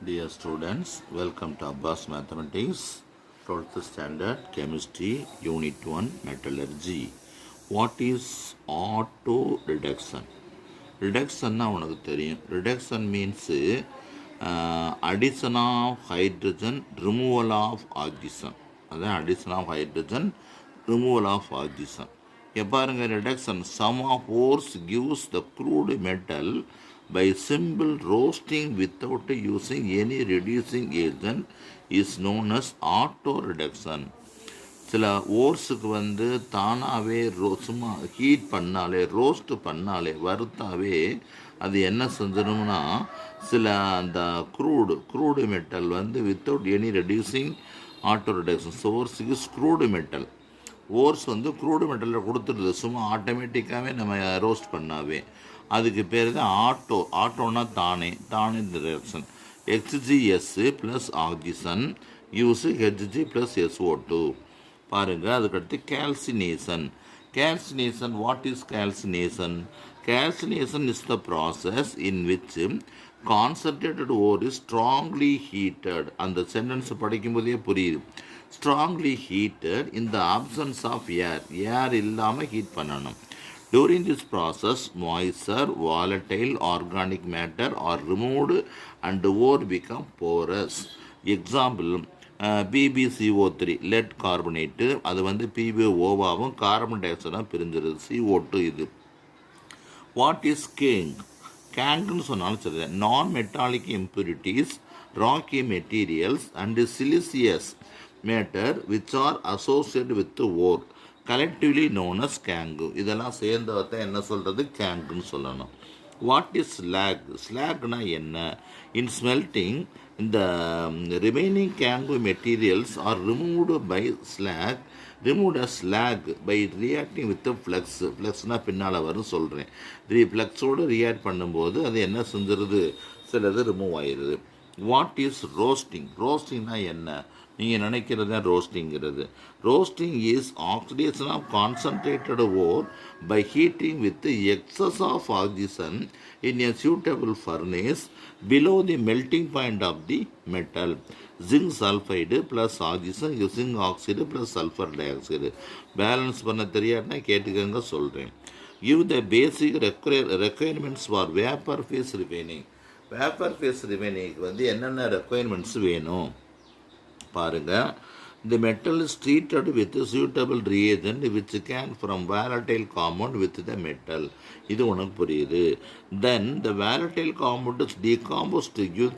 Dear students, welcome to Abbas Mathematics, 12th Standard Chemistry, Unit 1, Metallurgy. What is auto reduction? Reduction உனக்கு தெரியும். Reduction means addition of hydrogen, removal of oxygen. அதான் addition of hydrogen, removal of oxygen. பாருங்க reduction, sum of ores gives the crude metal by simple roasting without using any reducing agent is known as auto reduction. சில ஓர்ஸுக்கு தானாகவே சும்மா heat பண்ணாலே roast பண்ணாலே வறுத்தாவே அது என்ன செஞ்சிடும்னா சில அந்த crude metal without any reducing auto reduction சோர்ஸுக்கு ஸ்க்ரூடு மெட்டல் ஓர்ஸ் க்ரூடு மெட்டலில் கொடுத்துடுது சும்மா ஆட்டோமேட்டிக்காகவே நம்ம ரோஸ்ட் பண்ணாவே அதுக்கு பேர் தான் ஆட்டோனா தானே reduction HgS plus oxygen use Hg plus SO2 பாருங்க. அதுக்கடுத்து calcination. What is calcination? Calcination is the process in which concentrated ore is strongly heated. அந்த சென்டென்ஸ் படிக்கும்போதே புரியுது. strongly heated in the absence of air இல்லாமல் heat பண்ணணும். During this process, moisture, volatile organic matter are removed and the ore become porous. Example, PbCO3 lead carbonate அது PbOவாகவும் carbon tie ஆக்சைடாக பிரிஞ்சிருது. CO2 இது. What is கேங்க்னு சொன்னாலும் சரி. நான் metallic impurities, rocky materials and siliceous matter which are associate with ore collectively known as gangue. இதெல்லாம் சேர்ந்தவத்தை என்ன சொல்கிறது? கேங்குன்னு சொல்லணும். வாட் இஸ் ஸ்லாக்னா என்ன? இன் ஸ்மெல்டிங் இந்த remaining gangue materials are removed as slag by reacting with the ஃப்ளக்ஸ்னால் பின்னால் வரும் சொல்கிறேன். ஃப்ளக்ஸோடு ரியாக்ட் பண்ணும்போது அது என்ன செஞ்சிருது? சிலது ரிமூவ் ஆயிடுது. வாட் இஸ் ரோஸ்டிங்னா என்ன? நீங்கள் நினைக்கிறதா ரோஸ்டிங்கிறது? Roasting is oxidation of concentrated ore by heating with excess of oxygen in a suitable furnace below the melting point of the metal. Zinc sulfide plus oxygen, zinc oxide plus sulfur dioxide. Balance பண்ண தெரியாதுன்னா கேட்டுக்கங்க சொல்கிறேன். Give the basic requirements for vapor phase remaining. Vapour phase ரிமைனிங்க்கு என்னென்ன requirements வேணும் பாருங்கள். The metal is treated with suitable reagent which can from volatile compound with the metal. இது உனக்கு புரியுது. Then the volatile compound is decomposed to give